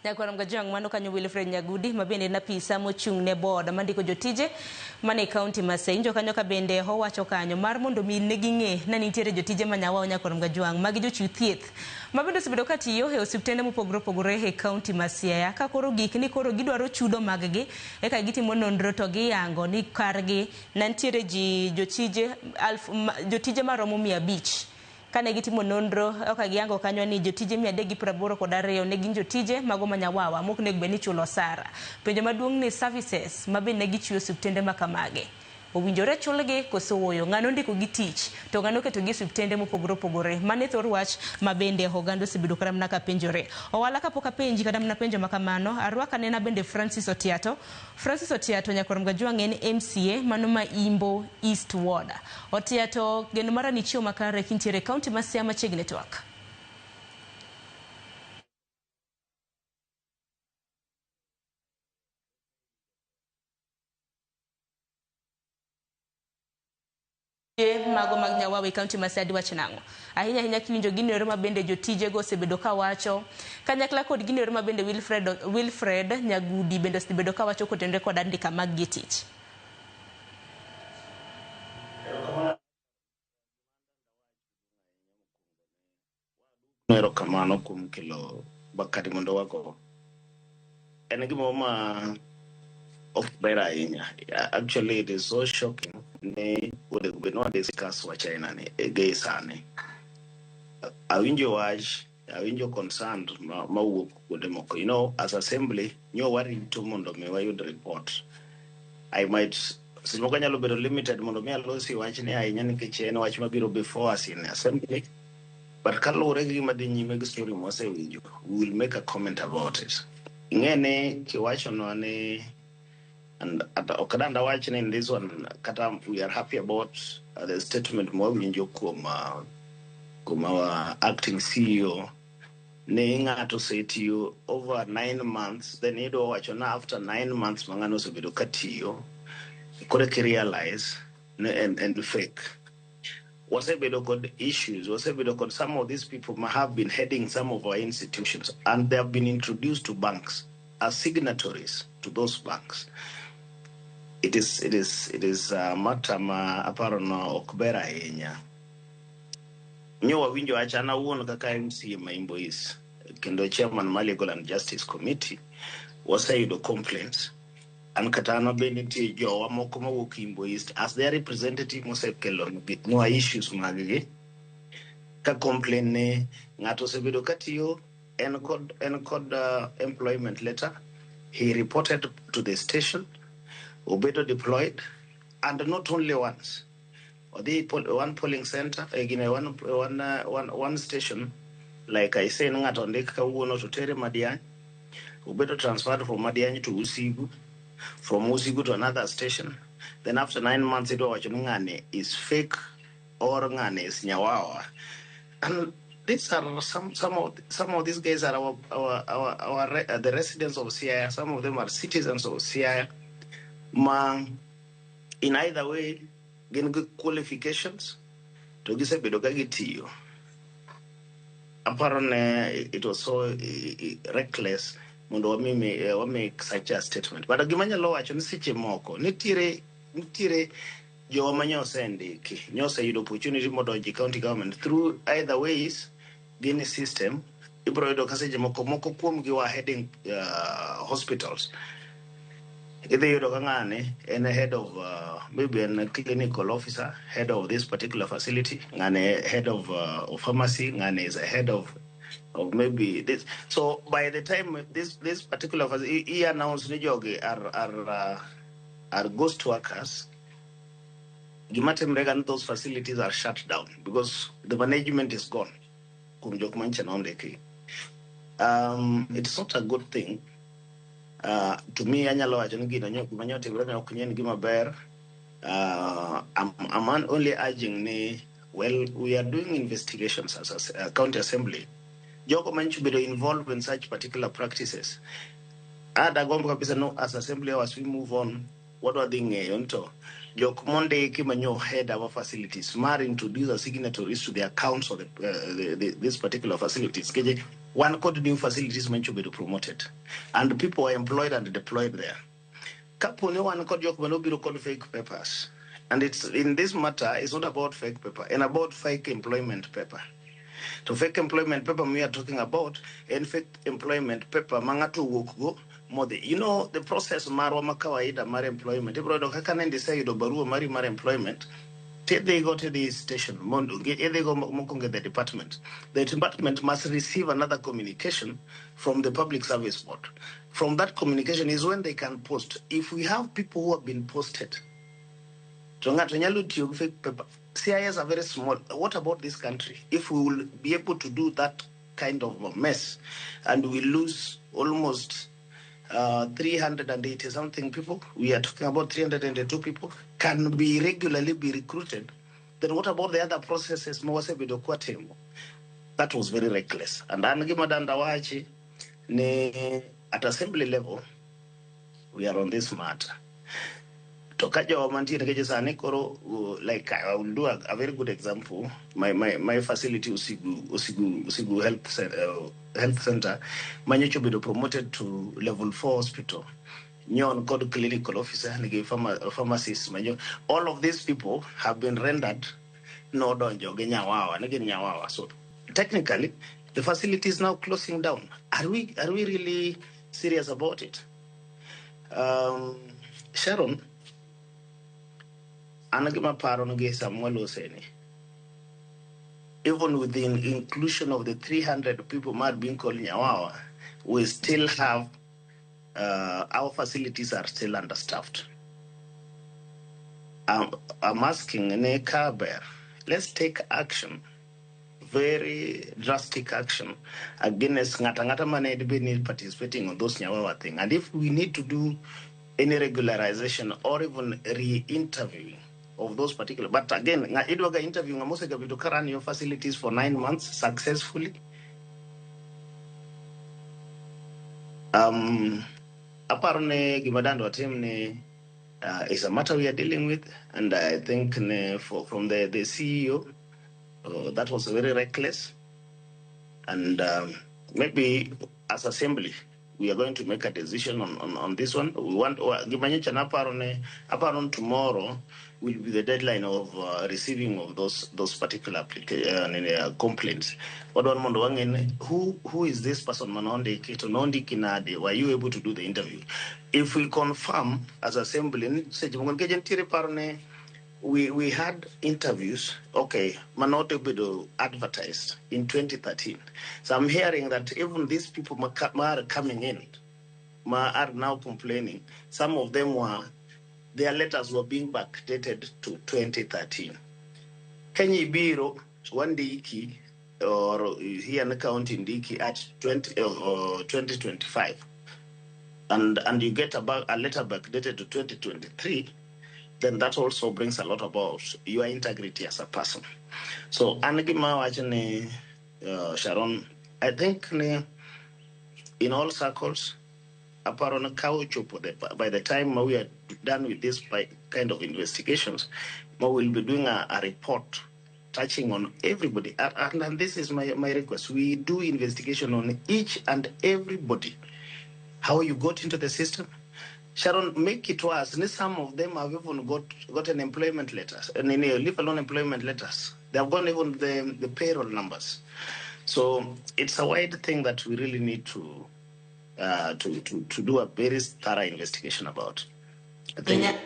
Nyakwaram gajang mano kanyo Wilfred Nyagudi mabende na pisa mochung ne board mandiko jotije mane county masenjo kanyo ka bende owacho kanyo mar mondo mi ne ginge na nitiere jotije ma nyawawa Nyakwaram gajwang magi jochiw thieth mabende osebedo katiyo e osiptende mopogore opogore e county ma Siaya ka koro gik ni koro gidwaro chudo mag-gi eka gitimo nonro to giyango ni kargi nantiere ji jotije maromo 500 kane gitimo nonro oka giyango kanyo ni jotije 382 ne gin jotije mago ma nyawawa mok nego bed ni chulo osara. Penjo maduong' ni services mabe ne gichiwo osiptende makamage owinjore chulgi koso wuoyo ng'ano ndiko gi tich to ng'ano keto gi osiptende mopogore opogore mane thor wach mabende oganda osebedo kata mana ka penjore. Owala kapok apenji kata mana penjo makamano arwaka nena bende Francis Otiato. Francis Otiato Nyakwaram gajwang' en MCA mano ma Imbo East Ward. Otiato geno mara ni chiwo makare kintiere county ma Siaya machiegni twak. Mago mag nyawawa county ma Siaya dwach nango ahinya kiwinjo gini yore mabende jotije go osebedo ka wacho kanyakla kod gini yore mabende Wilfred Nyagudi bende osebedo ka wacho kotende kod andika mag tich. Nero kamano kum kilo bakati mondo wako en gimo ma of better ahinya. Actually it is so shocking ne we no discuss wa China ne ege sane awinjo concerned ma wuok kuonde moko, you know, as assembly nyo wari to mondo me wayud report. I might simoko nyalo bedo limited mondo me alosi wach ne ahinya nikech en wach mabiro before us in assembly, but kalure gi gima dhi nyime gi story mosewinjo, we will make a comment about it. Ingene kiwacho no ne and okadanda wach ne in this one kata we are happy about the statement mo winjo kuom our acting CEO ne ngato setiyo over 9 months, then ido wacho na after 9 months mangano osebedo katiyo correct realize and fake wasebedo kod issues, wasebedo kod some of these people have been heading some of our institutions and they have been introduced to banks as signatories to those banks. It is matama aparona okbera ahinya. Nyo wawinjo achana wuon kaka MCA ma Imbo East kendo chairman ma Legal and Justice Committee waseyudo complaints and katano bende tie jowa moko mawuok Imbo East as their representative mosekelo no issues maggi ka complain ne ngato osebedo katiyo en kod employment letter, he reported to the station, obedo deployed, and not only once. Or the one polling center, again one station, like I say, ngato ndeka uono to tere Madiany, obedo transferred from Madiany to Usigu, from Usigu to another station. Then after 9 months, it was ngane is fake or ngane is nyawawa. And these are some of these guys are our the residents of Siaya. Some of them are citizens of Siaya. In either way, get good qualifications to get a bedogagitio. Apparently, it was so reckless. Mundo wa make such a statement. But agimanya law actually siche moko. Nitire jo manyo sende ki. Nyose you opportunity modoji county government through either ways. Gini system. Ibro ido kaseje moko kuom giwa heading hospitals. Either you and a head of maybe a clinical officer, head of this particular facility, and a head of pharmacy, and is a head of maybe this. So by the time this particular facility he announced Nijogi are ghost workers, Gimatem those facilities are shut down because the management is gone. It's not a good thing. To me, anyalo ajongi manyote brother okunyen gima ber. I'm only urging ne, well, we are doing investigations as a county assembly. Joko manchu be involved in such particular practices. Gombo kabisa no as assembly as we move on. What are they onto? Jok Monday kimanyo head our facilities. Mar introduce a signatories to the accounts of this particular facilities. One could new facilities meant to be promoted, and people are employed and deployed there. Kapone one could yok manobiro called fake papers. And it's in this matter, it's not about fake paper and about fake employment paper. To fake employment paper we are talking about, and fake employment paper mangatu wokgo mode. You know the process marwa makawaida mar employment. Ibro kakane decide barua mar employment. They go to the station, they go the department. The department must receive another communication from the public service board. From that communication is when they can post. If we have people who have been posted, Siaya are very small. What about this country? If we will be able to do that kind of a mess, and we lose almost 380 something people, we are talking about 302 people, can be regularly be recruited, then what about the other processes? That was very reckless. And at assembly level, we are on this matter. Like I will do a very good example. My facility Usigu Health Center, managed to be promoted to level 4 hospital. Nyon called clinical officer and pharmacist. All of these people have been rendered no donjo nyawawa. So technically, the facility is now closing down. Are we really serious about it? Sharon. Anagima Paronoge Samuel Oseni. Even with the inclusion of the 300 people might being called Nyawawa, we still have our facilities are still understaffed. I'm asking Nekaber, let's take action, very drastic action against Ngata Maned participating on those Nyawawa thing. And if we need to do any regularization or even re-interviewing of those particular, but again, Edwaga interviewing to run your facilities for 9 months successfully. Aparne Gimadando Atemne is a matter we are dealing with, and I think from the CEO, that was very reckless. And maybe as assembly, we are going to make a decision on this one. We want Aparon tomorrow will be the deadline of receiving of those particular complaints. Who is this person? Were you able to do the interview? If we confirm as assembly, we had interviews, okay, Manote Bido advertised in 2013. So I'm hearing that even these people are coming in, are now complaining. Some of them their letters were being backdated to 2013. Kenyi Biro, one Diki, or here in the county in Diki at 2025. And you get a letter backdated to 2023, then that also brings a lot about your integrity as a person. So, Anagima Sharon, I think in all circles, by the time we are done with this kind of investigations, we will be doing a report touching on everybody. And this is my request. We do investigation on each and everybody. How you got into the system. Sharon, make it worse. Some of them have even gotten employment letters, and leave alone employment letters. They have gone even the payroll numbers. So it's a wide thing that we really need to do a very thorough investigation about. I think.